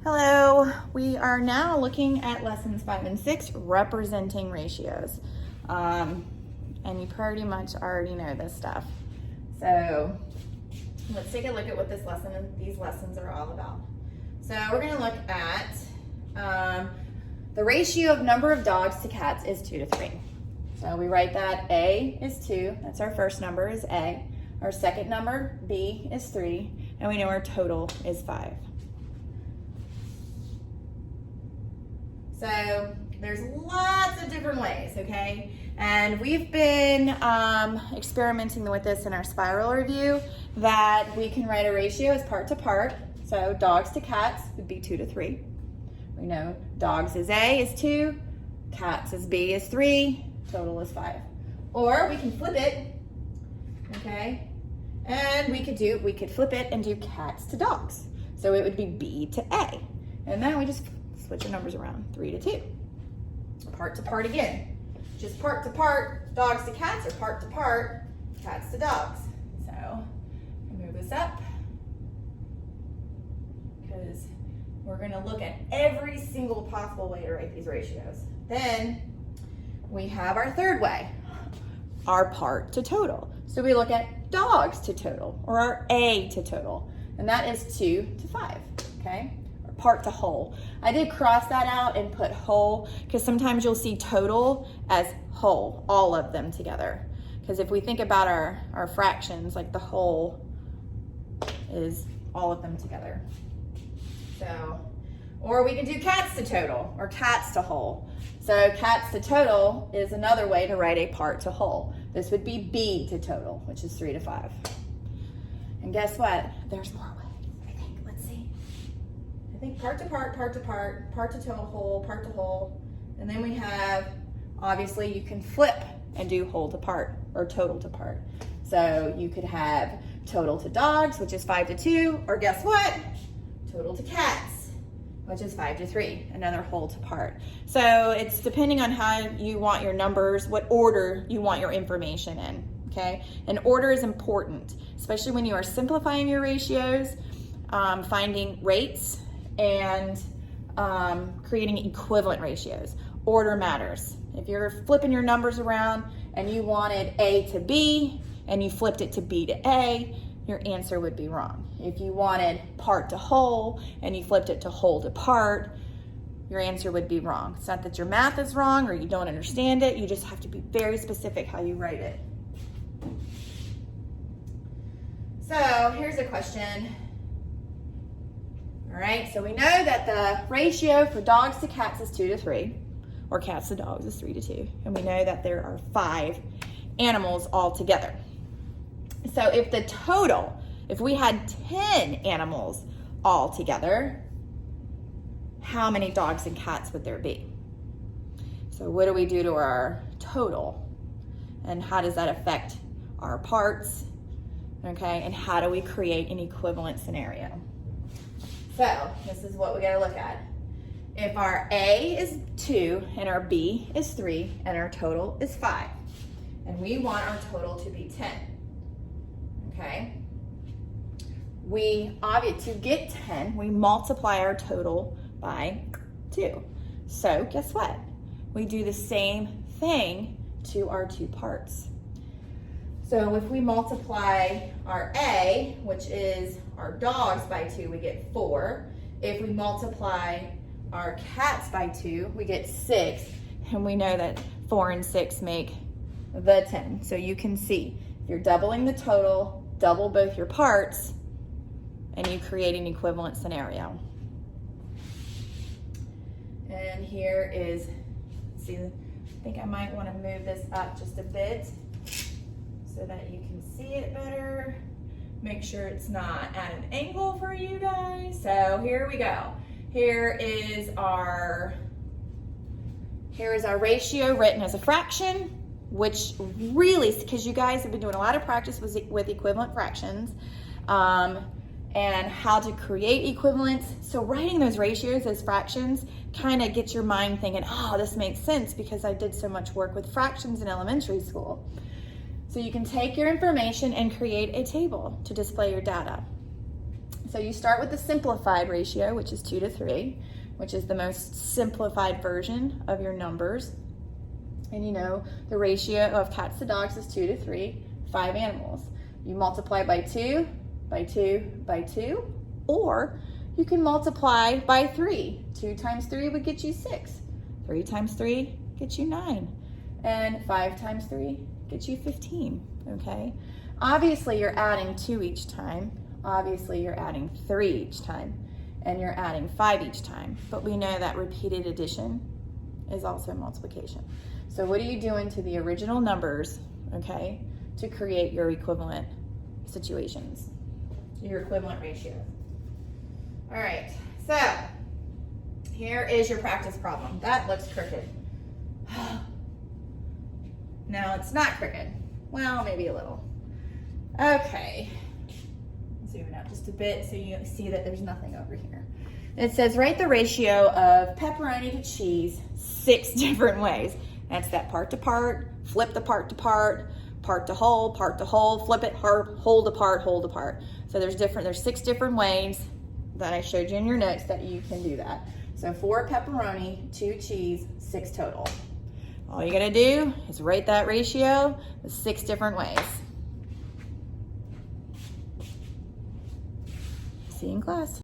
Hello, we are now looking at lessons 5 and 6, representing ratios. And you pretty much already know this stuff. So let's take a look at what these lessons are all about. So we're gonna look at the ratio of number of dogs to cats is 2 to 3. So we write that A is 2, that's our first number is A. Our second number, B, is 3, and we know our total is 5. So there's lots of different ways, okay? And we've been experimenting with this in our spiral review, that we can write a ratio as part to part. So dogs to cats would be 2 to 3. We know dogs is A is 2, cats is B is 3, total is 5. Or we can flip it, okay? And we could flip it and do cats to dogs. So it would be B to A. And then we just switch the numbers around, 3 to 2. Part to part again. Just part to part, dogs to cats, or part to part, cats to dogs. So I move this up because we're gonna look at every single possible way to write these ratios. Then we have our third way, our part to total. So we look at dogs to total, or our A to total, and that is 2 to 5, okay? Part to whole. I did cross that out and put whole because sometimes you'll see total as whole, all of them together. Because if we think about our fractions, like the whole is all of them together. So, or we can do cats to total or cats to whole. So cats to total is another way to write a part to whole. This would be B to total, which is 3 to 5. And guess what? There's more ways. I think part to part, part to part, part to whole, part to whole. And then we have, obviously you can flip and do whole to part or total to part. So you could have total to dogs, which is 5 to 2, or guess what? Total to cats, which is 5 to 3, another whole to part. So it's depending on how you want your numbers, what order you want your information in, okay? And order is important, especially when you are simplifying your ratios, finding rates, and creating equivalent ratios. Order matters. If you're flipping your numbers around and you wanted A to B and you flipped it to B to A, your answer would be wrong. If you wanted part to whole and you flipped it to whole to part, your answer would be wrong. It's not that your math is wrong or you don't understand it, you just have to be very specific how you write it. So here's a question. All right, so we know that the ratio for dogs to cats is 2 to 3, or cats to dogs is 3 to 2. And we know that there are 5 animals all together. So if the total, if we had 10 animals all together, how many dogs and cats would there be? So what do we do to our total? And how does that affect our parts? Okay, and how do we create an equivalent scenario? So this is what we gotta look at. If our A is 2 and our B is 3 and our total is 5, and we want our total to be 10, okay? To get 10, we multiply our total by 2. So guess what? We do the same thing to our two parts. So if we multiply our A, which is our dogs, by 2, we get 4. If we multiply our cats by 2, we get 6. And we know that 4 and 6 make the 10. So you can see, if you're doubling the total, double both your parts, and you create an equivalent scenario. And here is, see, I think I might want to move this up just a bit so that you can see it better. Make sure it's not at an angle for you guys. So here we go. Here is our ratio written as a fraction, which really, because you guys have been doing a lot of practice with equivalent fractions, and how to create equivalents. So writing those ratios as fractions kind of gets your mind thinking, oh, this makes sense because I did so much work with fractions in elementary school. So you can take your information and create a table to display your data. So you start with the simplified ratio, which is 2 to 3, which is the most simplified version of your numbers. And you know the ratio of cats to dogs is 2 to 3, 5 animals. You multiply by 2, by 2, by 2, or you can multiply by 3. 2 times 3 would get you 6. 3 times 3 gets you 9. And 5 times 3 gets you 15, okay? Obviously, you're adding 2 each time. Obviously, you're adding 3 each time. And you're adding 5 each time. But we know that repeated addition is also multiplication. So what are you doing to the original numbers, okay, to create your equivalent situations, your equivalent ratio? All right, so here is your practice problem. That looks crooked. No, it's not crooked. Well, maybe a little. Okay, zoom it out just a bit so you see that there's nothing over here. It says write the ratio of pepperoni to cheese 6 different ways. That's that part to part, flip the part to part, part to whole, flip it, hold apart, hold apart. So there's 6 different ways that I showed you in your notes that you can do that. So 4 pepperoni, 2 cheese, 6 total. All you gotta do is write that ratio the 6 different ways. See you in class.